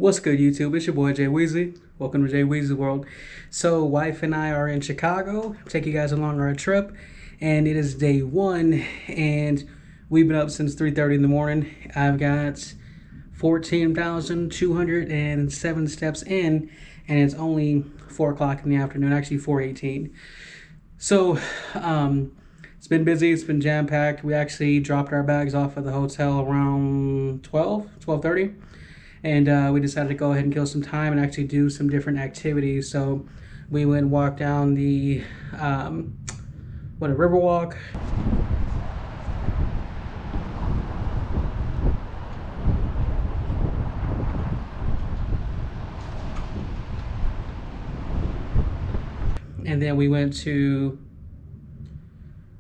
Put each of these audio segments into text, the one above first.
What's good, YouTube? It's your boy Jay Weezy. Welcome to Jay Weezy World. So, wife and I are in Chicago. Take you guys along our trip, and it is day one, and we've been up since 3:30 in the morning. I've got 14,207 steps in, and it's only 4 o'clock in the afternoon. Actually, 4:18. So, it's been busy. It's been jam packed. We actually dropped our bags off at the hotel around 12:30. And we decided to go ahead and kill some time and actually do some different activities. So we went and walked down the river walk. And then we went to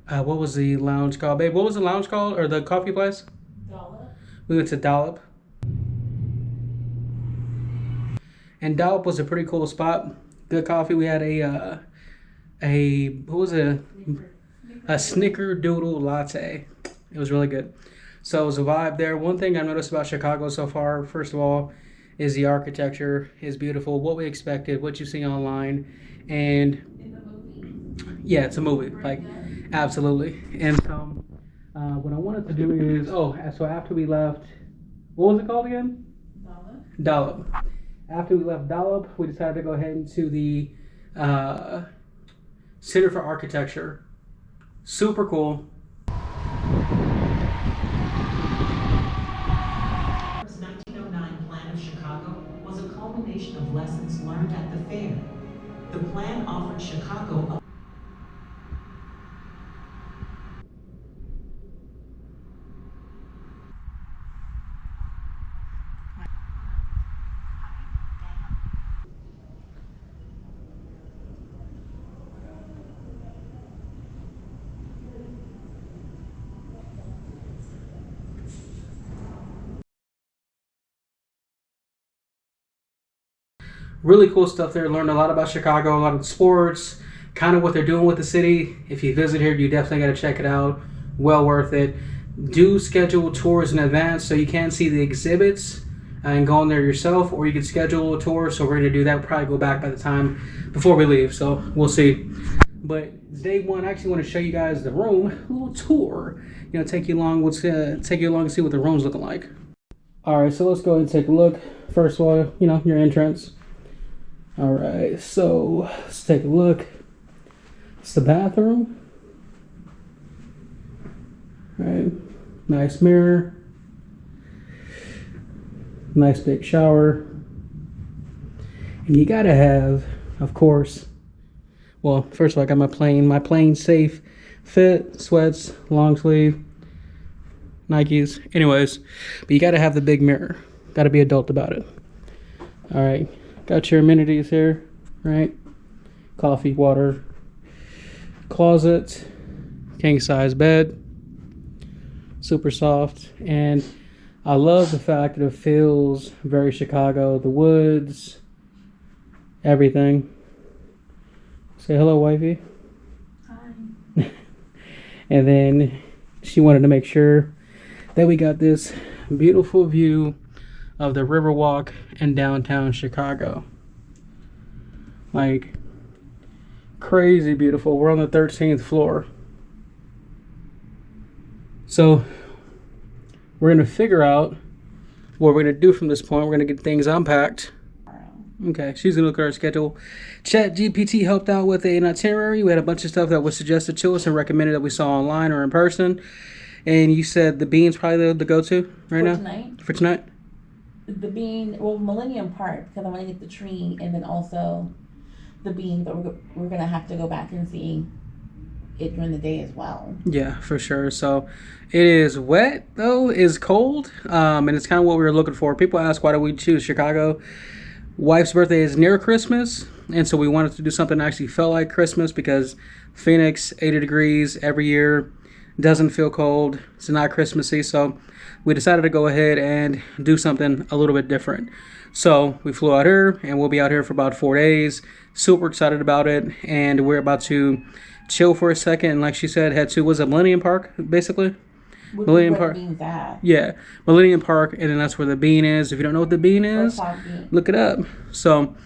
what was the lounge called, babe? What was the lounge called, or the coffee place? Dollop. We went to Dollop. And Dollop was a pretty cool spot. Good coffee. We had a snickerdoodle latte. It was really good. So it was a vibe there. One thing I've noticed about Chicago so far, first of all, is the architecture is beautiful. What we expected, what you see online, and In the movie. yeah, it's a movie. Like, absolutely. And so what I wanted to do is, so after we left, what was it called again? Dollop. After we left Dollop, we decided to go ahead into the Center for Architecture. Super cool. The 1909 Plan of Chicago was a culmination of lessons learned at the fair. The plan offered Chicago a Really cool stuff there. Learned a lot about Chicago, a lot of sports, kind of what they're doing with the city. If you visit here, you definitely got to check it out. Well worth it. Do schedule tours in advance so you can see the exhibits and go in there yourself, or you can schedule a tour. So we're going to do that. We'll probably go back by the time before we leave. So we'll see. But day one, I actually want to show you guys the room, a little tour. Take you along. Take you along and see what the room's looking like. All right, so let's go ahead and take a look. First of all, your entrance. All right, so let's take a look. It's the bathroom. All right, nice mirror. Nice big shower. And you gotta have, of course, well, first of all, I got my plain safe fit sweats, long sleeve, Nikes. Anyways, but you gotta have the big mirror. Gotta be adult about it. All right. Got your amenities here, right? Coffee, water, closet, king size bed, super soft. And I love the fact that it feels very Chicago, the woods, everything. Say hello, wifey. Hi. And then she wanted to make sure that we got this beautiful view of the Riverwalk in downtown Chicago. Like, crazy beautiful. We're on the 13th floor. So we're gonna figure out what we're gonna do from this point. We're gonna get things unpacked. Okay, she's gonna look at our schedule. ChatGPT helped out with an itinerary. We had a bunch of stuff that was suggested to us and recommended that we saw online or in person. And you said the Bean's probably the go-to right now? For tonight? The Bean, well, Millennium Park, because I want to get the tree, and then also the Bean, but we're going to have to go back and see it during the day as well. Yeah, for sure. So it is wet, though. It's cold, and it's kind of what we were looking for. People ask, why do we choose Chicago? Wife's birthday is near Christmas, and so we wanted to do something that actually felt like Christmas, because Phoenix, 80 degrees every year, doesn't feel cold. It's not Christmassy, so we decided to go ahead and do something a little bit different. So we flew out here, and we'll be out here for about 4 days. Super excited about it, and we're about to chill for a second. And like she said, head to, was it Millennium Park, basically? Which Millennium is where Park. the bean's at. Yeah, Millennium Park, and then that's where the bean is. If you don't know what the bean Or is, Cloud Bean. look it up. So,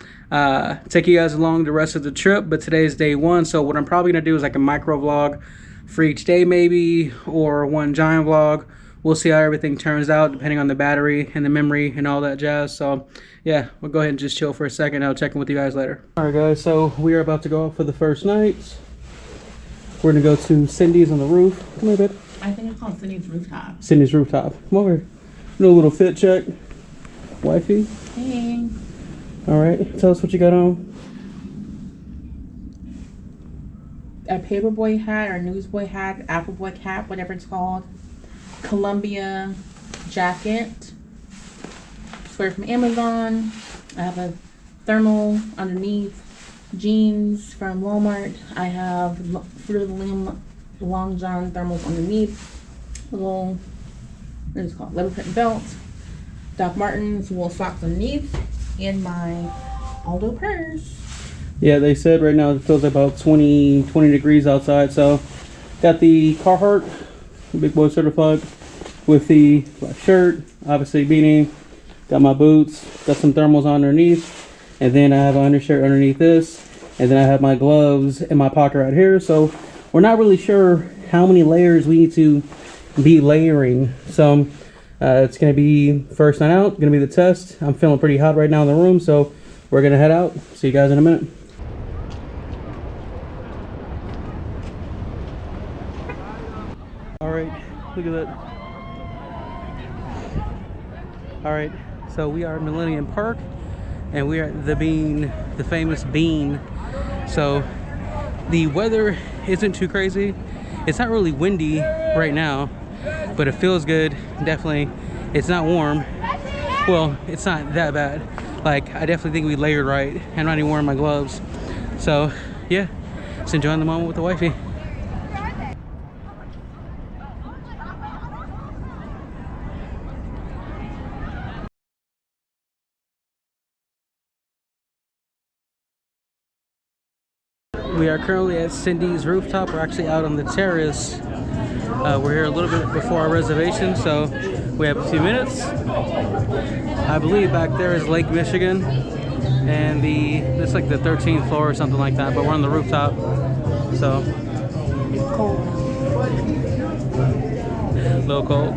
take you guys along the rest of the trip, but today's day one. So what I'm probably gonna do is like a micro vlog for each day maybe, or one giant vlog. We'll see how everything turns out depending on the battery and the memory and all that jazz. So yeah, we'll go ahead and just chill for a second. I'll check in with you guys later. All right guys, so we are about to go out for the first night. We're gonna go to Cindy's on the roof. Come here, babe. I think it's called Cindy's Rooftop. Cindy's rooftop. Come over here. Do a little fit check. Wifey. Hey. All right, tell us what you got on. A paperboy hat or newsboy hat, appleboy cap, whatever it's called. Columbia jacket. Sweater from Amazon. I have a thermal underneath. Jeans from Walmart. I have Fruit of the Loom long john thermals underneath. Little, what is it called? Leather print belt. Doc Martens wool socks underneath. And my Aldo purse. Yeah, they said right now it feels about 20 degrees outside. So got the Carhartt Big Boy Certified with the black shirt, obviously beanie. Got my boots, got some thermals underneath, and then I have an undershirt underneath this, and then I have my gloves in my pocket right here. So we're not really sure how many layers we need to be layering. So it's gonna be first night out, gonna be the test. I'm feeling pretty hot right now in the room, so we're gonna head out. See you guys in a minute. All right, look at that. All right, so we are at Millennium Park, and we are at the Bean, the famous Bean. So the weather isn't too crazy. It's not really windy right now, but it feels good. Definitely, it's not warm. Well, it's not that bad. Like, I definitely think we layered right. I'm not even wearing my gloves. So yeah, just enjoying the moment with the wifey. We are currently at Cindy's rooftop. We're actually out on the terrace. We're here a little bit before our reservation, so we have a few minutes. I believe back there is Lake Michigan, and it's like the 13th floor or something like that, but we're on the rooftop, so It's cold. a little cold.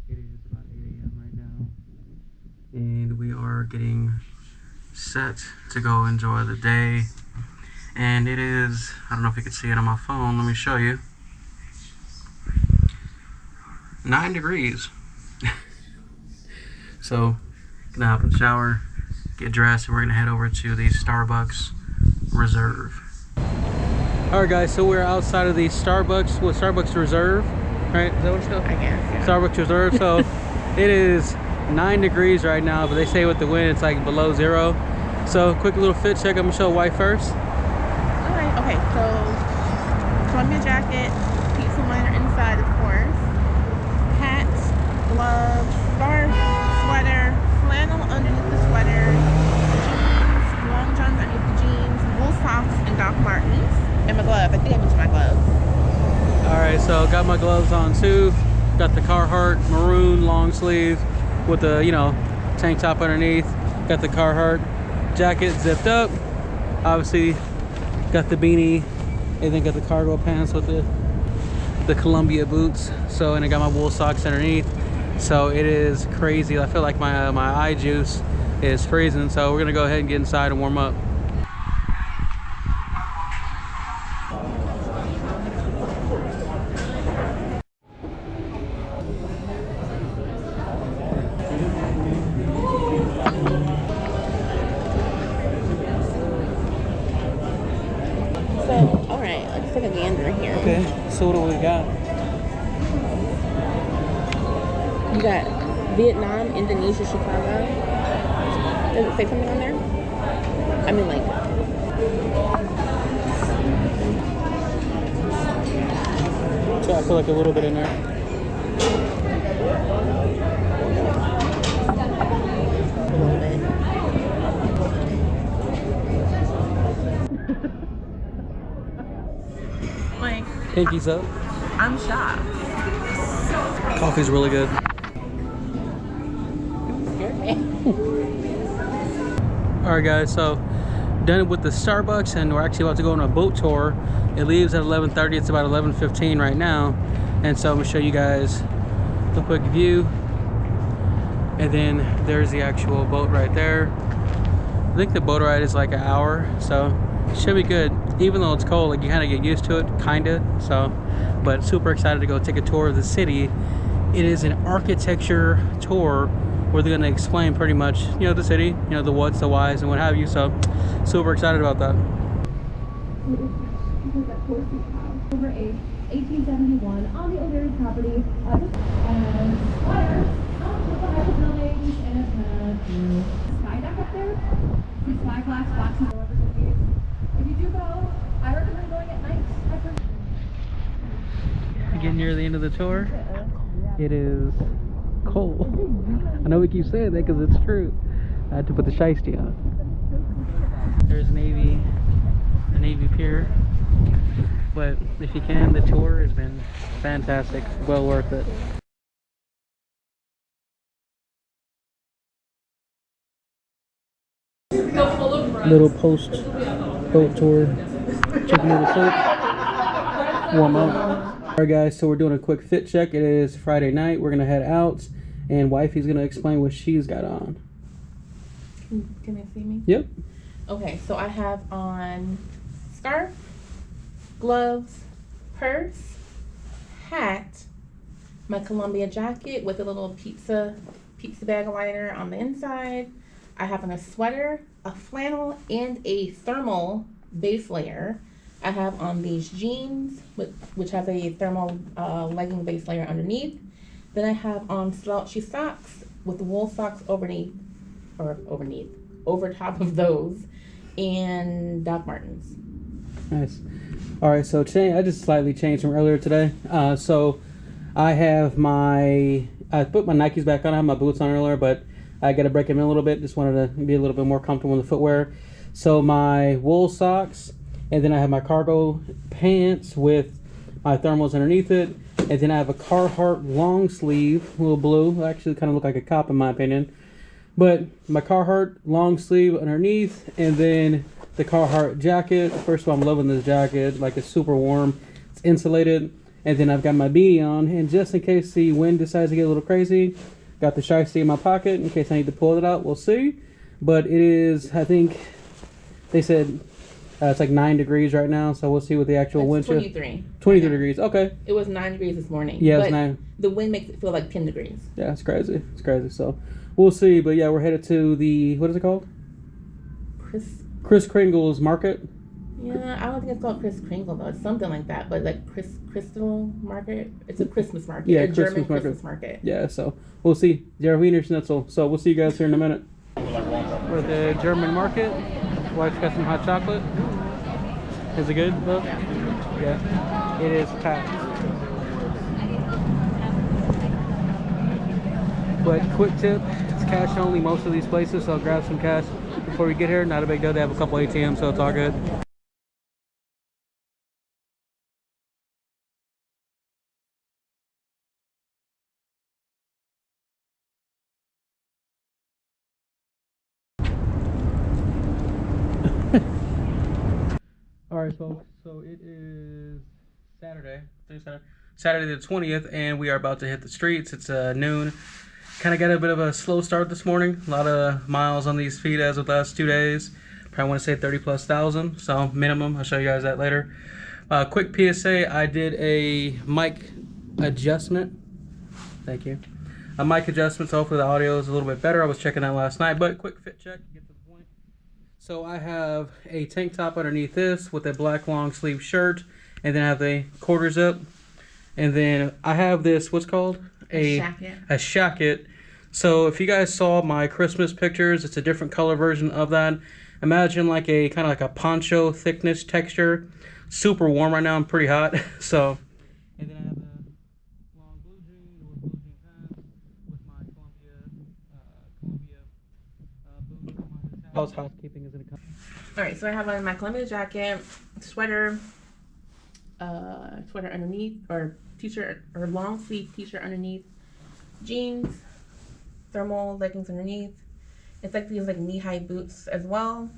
It is about 8 a.m. right now, and we are getting set to go enjoy the day. And it is, I don't know if you can see it on my phone, let me show you, 9 degrees. So, gonna hop in the shower, get dressed, and we're gonna head over to the Starbucks Reserve. Alright guys, so we're outside of the Starbucks, Starbucks Reserve, right? Is that what it's called? I guess, yeah. Starbucks Reserve. So it is 9 degrees right now, but they say with the wind it's like below 0. So quick little fit check. I'm gonna show wife first. Alright, okay, so Columbia jacket, pizza liner inside, of course. Hat, gloves, scarf, sweater, flannel underneath the sweater, jeans, long johns underneath the jeans, wool socks, and Doc Martens. And my glove. I think I mentioned my gloves. All right, so got my gloves on too. Got the Carhartt maroon long sleeve with the, you know, tank top underneath. Got the Carhartt jacket zipped up. Obviously got the beanie, and then got the cargo pants with the Columbia boots. So, and I got my wool socks underneath. So it is crazy. I feel like my eye juice is freezing. So we're gonna go ahead and get inside and warm up. So, alright, let's take a gander here. Okay, so what do we got? You got Vietnam, Indonesia, Chicago. Does it say something on there? I mean, like, So I feel like a little bit in there. Like, Pinkies up. I'm shocked. Coffee's really good. Scared me. Alright guys, so done with the Starbucks and we're actually about to go on a boat tour. It leaves at 11:30. It's about 11:15 right now. And so I'm gonna show you guys a quick view. And then there's the actual boat right there. I think the boat ride is like an hour, so it should be good. Even though it's cold, like you kind of get used to it, kinda. So, but super excited to go take a tour of the city. It is an architecture tour where they're gonna explain pretty much, you know, the city, you know, the what's, the whys, and what have you. So, super excited about that. Because of course we have over 1871 on the O'Leary property, and water behind the buildings, and it's sky deck up there. These spyglass boxes are opportunities. If you do go, I recommend going at night. Getting near the end of the tour. It is cold. I know we keep saying that because it's true. I had to put the shiesty on. There's the Navy Pier. But if you can, the tour has been fantastic. Well worth it. Little post boat tour. Chicken noodle soup. Warm up. Alright guys, so we're doing a quick fit check. It is Friday night. We're gonna head out and wifey's gonna explain what she's got on. Can they see me? Yep. Okay, so I have on scarf, gloves, purse, hat, my Columbia jacket with a little pizza bag liner on the inside. I have on a sweater, a flannel, and a thermal base layer. I have on these jeans, which has a thermal legging base layer underneath. Then I have on slouchy socks with wool socks over top of those, and Doc Martens. Nice. All right, so I just slightly changed from earlier today. So I put my Nikes back on. I had my boots on earlier, but I got to break them in a little bit. Just wanted to be a little bit more comfortable in the footwear. So my wool socks, and then I have my cargo pants with my thermals underneath it. And then I have a Carhartt long sleeve, a little blue. Actually kind of look like a cop in my opinion. But my Carhartt long sleeve underneath, and then the Carhartt jacket. First of all, I'm loving this jacket. Like, it's super warm. It's insulated. And then I've got my beanie on. And just in case the wind decides to get a little crazy, got the shiesty in my pocket in case I need to pull it out. We'll see. But it is, I think, they said it's like 9 degrees right now. So we'll see what the actual wind chill. 23. 23 degrees. Okay. It was 9 degrees this morning. Yeah, but it's 9. The wind makes it feel like 10 degrees. Yeah, it's crazy. It's crazy. So we'll see. But yeah, we're headed to the, what is it called? Kris Kringle's Market. Yeah, I don't think it's called Kris Kringle though. It's something like that, but like Crystal Market. It's a Christmas market. Yeah, a German Christmas Christmas market. Yeah, so we'll see. Der Wiener Schnitzel. So we'll see you guys here in a minute. We're at the German market. Wife's got some hot chocolate. Is it good, love? Yeah. It is packed. But quick tip, it's cash only most of these places, so I'll grab some cash before we get here. Not a big deal. They have a couple ATMs, so it's all good. Alright folks, so it is Saturday the 20th, and we are about to hit the streets. It's noon. Kind of got a bit of a slow start this morning. A lot of miles on these feet as of the last 2 days. Probably want to say 30,000+, so minimum. I'll show you guys that later. Quick PSA, I did a mic adjustment. Thank you. A mic adjustment, so hopefully the audio is a little bit better. I was checking that last night, but quick fit check to get to the point. So I have a tank top underneath this with a black long sleeve shirt, and then I have the quarter zip, and then I have this, what's called? A shacket. So if you guys saw my Christmas pictures, it's a different color version of that. Imagine like a kind of like a poncho thickness texture. Super warm right now. I'm pretty hot. So, and then I have a long blue jean or blue jean pants with my Columbia boots. How's housekeeping is gonna come. All right, so I have on my Columbia jacket, sweater, sweater underneath, or t-shirt, or long sleeve t-shirt underneath, jeans, thermal leggings underneath. It's like these like knee-high boots as well.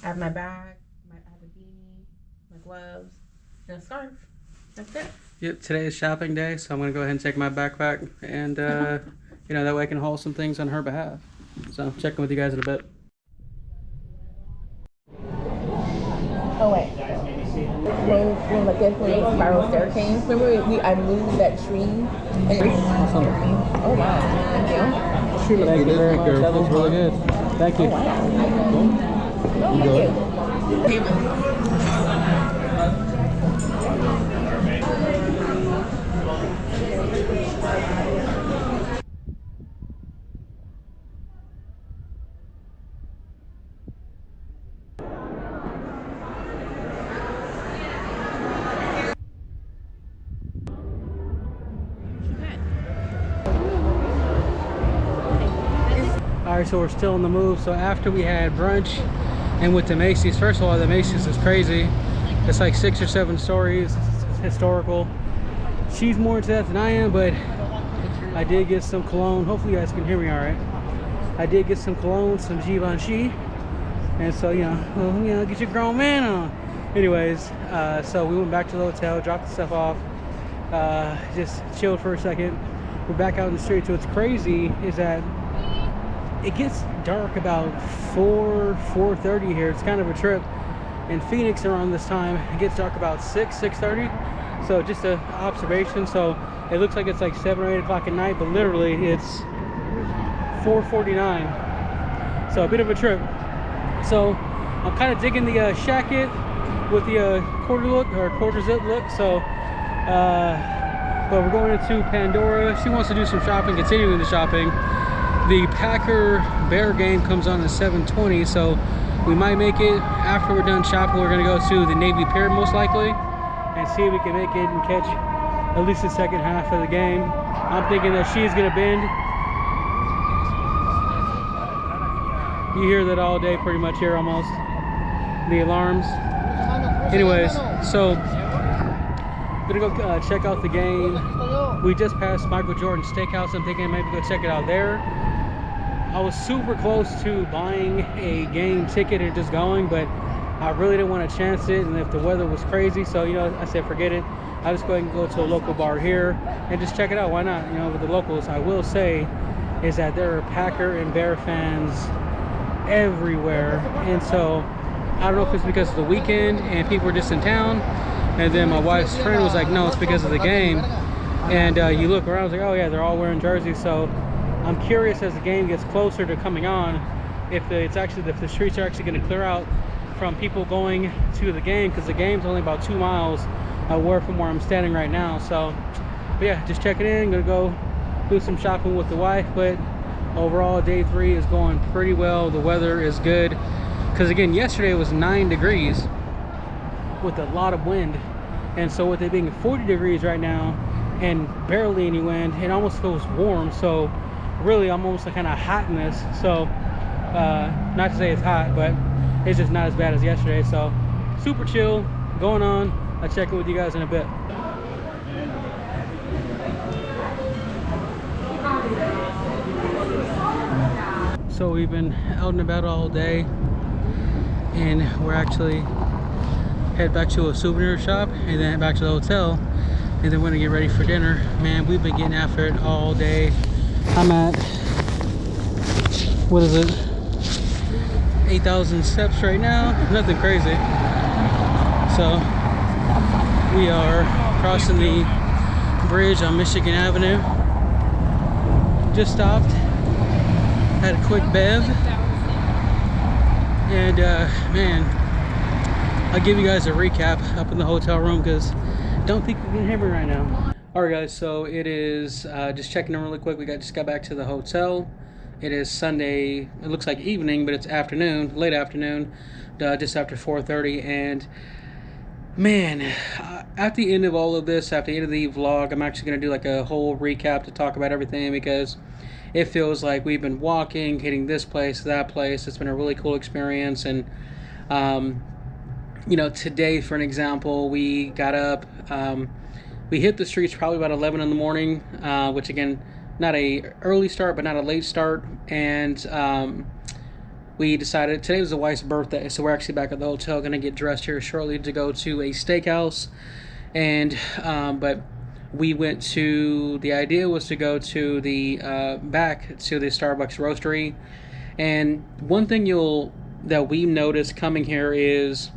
I have my bag, I have a beanie, my gloves, and a scarf. That's it. Yep, today is shopping day, so I'm gonna go ahead and take my backpack and you know, that way I can haul some things on her behalf. So checking with you guys in a bit. Oh wait. When like this when the spiral staircase, remember I moved that tree and oh wow, thank you. Thank you very much. That looks really good. Thank you. Oh wow. No, thank you. All right, so we're still on the move. So after we had brunch and went to Macy's, first of all, the Macy's is crazy. It's like 6 or 7 stories. It's historical. She's more into that than I am, but I did get some cologne. Hopefully you guys can hear me all right. I did get some cologne, some Givenchy. And so, you know, get your grown man on. Anyways, so we went back to the hotel, dropped the stuff off, just chilled for a second. We're back out in the street. So what's crazy is that it gets dark about 4:30 here. It's kind of a trip. In Phoenix around this time, it gets dark about 6:30. So just an observation. So it looks like it's like 7 or 8 o'clock at night, but literally it's 4:49. So a bit of a trip. So I'm kind of digging the shacket with the quarter zip look. So but we're going into Pandora. She wants to do some shopping, continuing the shopping. The Packer Bear game comes on at 7:20, so we might make it. After we're done shopping, we're gonna go to the Navy Pier most likely and see if we can make it and catch at least the second half of the game. I'm thinking that she's gonna bend. You hear that all day pretty much here almost, the alarms. Anyways, so I'm gonna go check out the game. We just passed Michael Jordan Steakhouse. I'm thinking maybe go check it out there. I was super close to buying a game ticket and just going, but I really didn't want to chance it, and if the weather was crazy, so you know, I said forget it. I'll just go ahead and go to a local bar here and just check it out. Why not? You know, with the locals, I will say is that there are Packer and Bear fans everywhere, and so I don't know if it's because of the weekend and people are just in town, and then my wife's friend was like, no, it's because of the game. And you look around, I was like, oh yeah, they're all wearing jerseys. So I'm curious as the game gets closer to coming on, if the streets are actually going to clear out from people going to the game, because the game's only about 2 miles away from where I'm standing right now. So but yeah, just checking in. Gonna go do some shopping with the wife, but overall day 3 is going pretty well. The weather is good, because again, yesterday was 9 degrees with a lot of wind, and so with it being 40 degrees right now and barely any wind, it almost feels warm. So really I'm almost like kind of hot in this. So not to say it's hot, but it's just not as bad as yesterday. So super chill going on. I'll check in with you guys in a bit. So we've been out and about all day, and we're actually head back to a souvenir shop and then head back to the hotel, and then we're gonna get ready for dinner. Man, we've been getting after it all day. I'm at, what is it, 8,000 steps right now. Nothing crazy. So we are crossing the bridge on Michigan Avenue. Just stopped, had a quick bev, and man, I'll give you guys a recap up in the hotel room, because I don't think you can hear me right now. Alright guys, so it is just checking in really quick. We just got back to the hotel. It is Sunday, it looks like evening, but it's afternoon, late afternoon, just after 4:30. And man, at the end of all of this, at the end of the vlog, I'm actually going to do like a whole recap to talk about everything, because it feels like we've been walking, hitting this place, that place. It's been a really cool experience, and today, for an example, we got up, we hit the streets probably about 11 in the morning, which again, not a early start, but not a late start. And we decided today was the wife's birthday, so we're actually back at the hotel, gonna get dressed here shortly to go to a steakhouse. And but we went to, the idea was to go to the back to the Starbucks roastery. And one thing that we noticed coming here is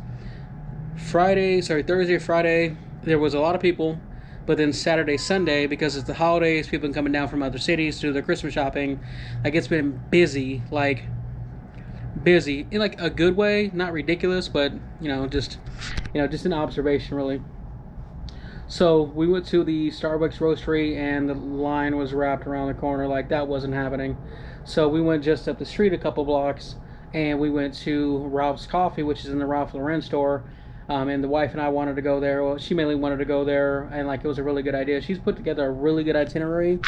Thursday, Friday, there was a lot of people. But then Saturday, Sunday, because it's the holidays, people coming down from other cities to do their Christmas shopping, like it's been busy, busy in like a good way, not ridiculous, but just an observation really. So we went to the Starbucks roastery and the line was wrapped around the corner, like that wasn't happening. So we went just up the street a couple blocks and we went to Ralph's Coffee, which is in the Ralph Lauren store. And the wife and I wanted to go there. Well, she mainly wanted to go there, and like it was a really good idea. She's put together a really good itinerary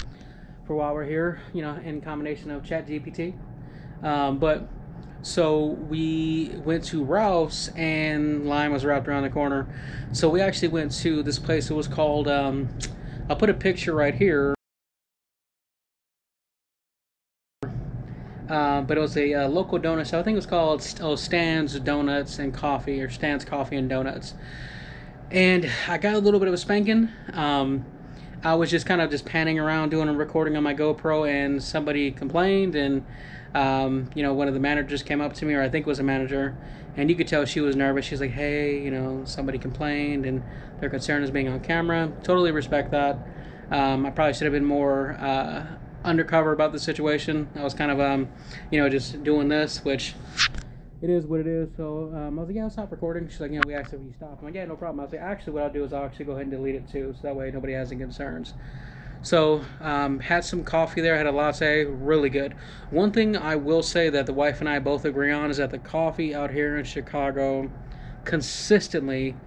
for while we're here, in combination of ChatGPT. But so we went to Ralph's, and line was wrapped around the corner. So we actually went to this place. It was called, I'll put a picture right here. But it was a local donut shop. I think it was called Stan's Donuts and Coffee, or Stan's Coffee and Donuts. And I got a little bit of a spanking. I was just kind of panning around doing a recording on my GoPro, and somebody complained, and one of the managers came up to me, or I think it was a manager, and you could tell she was nervous. She's like, hey, somebody complained and their concern is being on camera. Totally respect that. I probably should have been more undercover about the situation. I was kind of just doing this, which it is what it is. So I was like, yeah, I'll stop recording. She's like, we asked if you stop. I'm like, yeah, no problem. I was like, actually what I'll do is I'll actually go ahead and delete it too, so that way nobody has any concerns. So had some coffee there, had a latte, really good. One thing I will say that the wife and I both agree on is that the coffee out here in Chicago consistently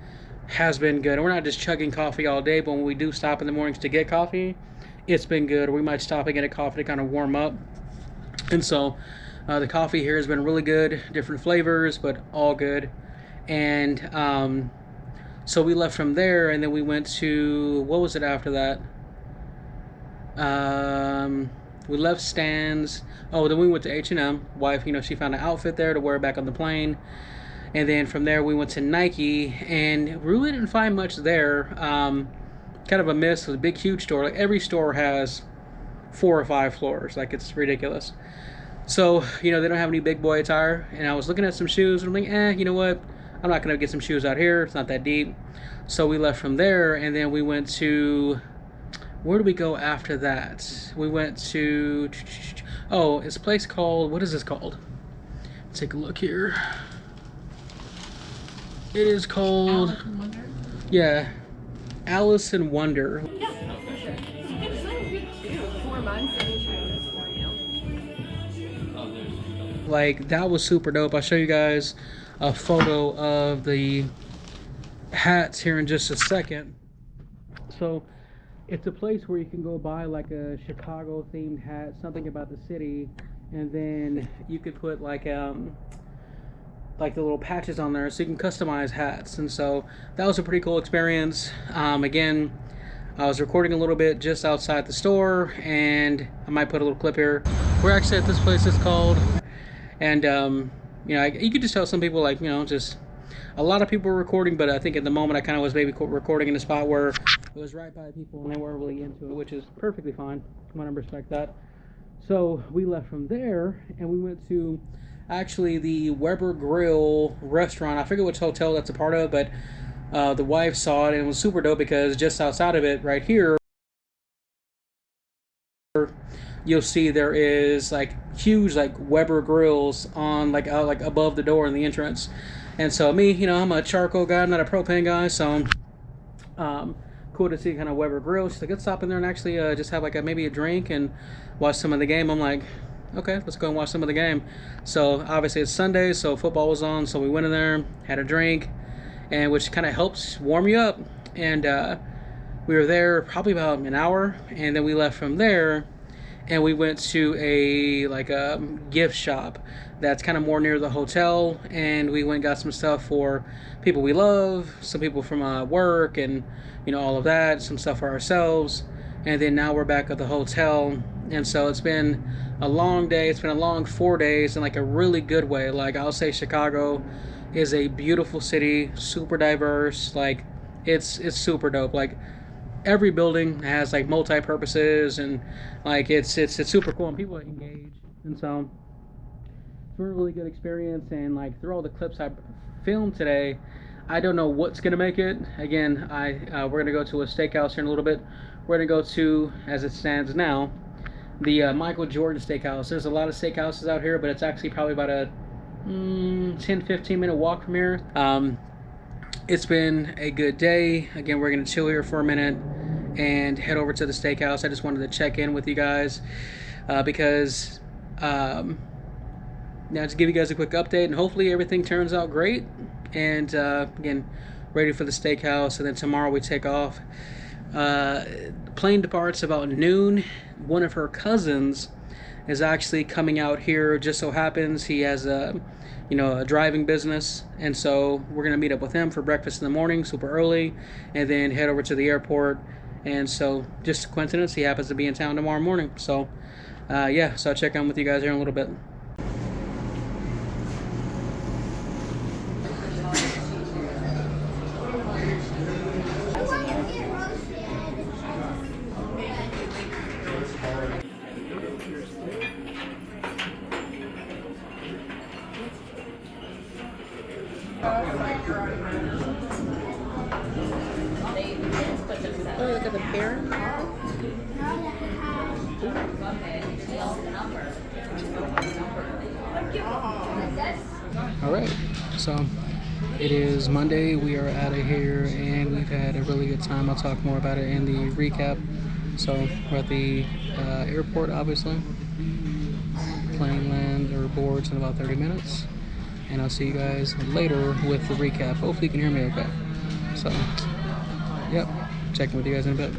has been good. We're not just chugging coffee all day, but when we do stop in the mornings to get coffee, it's been good. We might stop and get a coffee to kind of warm up. And so the coffee here has been really good, different flavors, but all good. And so we left from there, and then we went to, what was it after that? We left Stan's. Oh, then we went to H&M. Wife, she found an outfit there to wear back on the plane. And then from there we went to Nike, and really didn't find much there. Kind of a miss. It was a big, huge store. Like every store has 4 or 5 floors. Like it's ridiculous. So, they don't have any big boy attire. And I was looking at some shoes, and I'm like, you know what? I'm not gonna get some shoes out here. It's not that deep. So we left from there, and then we went to, where did we go after that? We went to, it's a place called, what is this called? Let's take a look here. It is called, Alice in Wonder? Yeah, Alice in Wonder. Yeah, for sure. It's so good too. 4 months and we try this for you. Like that was super dope. I'll show you guys a photo of the hats here in just a second. So it's a place where you can go buy like a Chicago themed hat, something about the city, and then you could put like the little patches on there so you can customize hats. And so that was a pretty cool experience. Again, I was recording a little bit just outside the store, and I might put a little clip here. We're actually at this place, it's called, and you could just tell some people, like, just a lot of people were recording, but I think at the moment I kind of was maybe recording in a spot where it was right by people and they weren't really into it, which is perfectly fine. I want to respect that. So we left from there, and we went to actually the Weber Grill restaurant. I forget which hotel that's a part of, but the wife saw it, and it was super dope because just outside of it right here, you'll see there is like huge like Weber grills on like out like above the door in the entrance. And so me, I'm a charcoal guy, I'm not a propane guy, so cool to see kind of Weber Grill. She's like, let's stop in there and actually just have like maybe a drink and watch some of the game. I'm like, okay, let's go and watch some of the game. So obviously it's Sunday, so football was on, so we went in there, had a drink, and which kind of helps warm you up. And we were there probably about an hour, and then we left from there and we went to a gift shop. that's kind of more near the hotel, and we went and got some stuff for people we love, some people from work, and all of that, some stuff for ourselves. And then now we're back at the hotel, and so it's been a long day. It's been a long 4 days in like a really good way. Like, I'll say Chicago is a beautiful city, super diverse. Like, it's super dope. Like, every building has like multi-purposes, and like it's super cool, and people engage. And so it's been a really good experience. And like, through all the clips I filmed today, I don't know what's gonna make it. Again, we're gonna go to a steakhouse here in a little bit. We're gonna go to, as it stands now, the Michael Jordan Steakhouse. There's a lot of steakhouses out here, but it's actually probably about a 10-15 minute walk from here. It's been a good day. Again, we're gonna chill here for a minute and head over to the steakhouse. I just wanted to check in with you guys because now to give you guys a quick update, and hopefully everything turns out great. And again, ready for the steakhouse, and then tomorrow we take off. Plane departs about noon. One of her cousins is actually coming out here. Just so happens he has a driving business, and so we're gonna meet up with him for breakfast in the morning, super early, and then head over to the airport. And so, just a coincidence, he happens to be in town tomorrow morning. So yeah, so I'll check in with you guys here in a little bit. Oh, look at the bear. All right, so it is Monday. We are out of here, and we've had a really good time. I'll talk more about it in the recap. So we're at the airport, obviously. Plane land or boards in about 30 minutes, and I'll see you guys later with the recap. Hopefully you can hear me okay. So, yep, checking with you guys in a bit.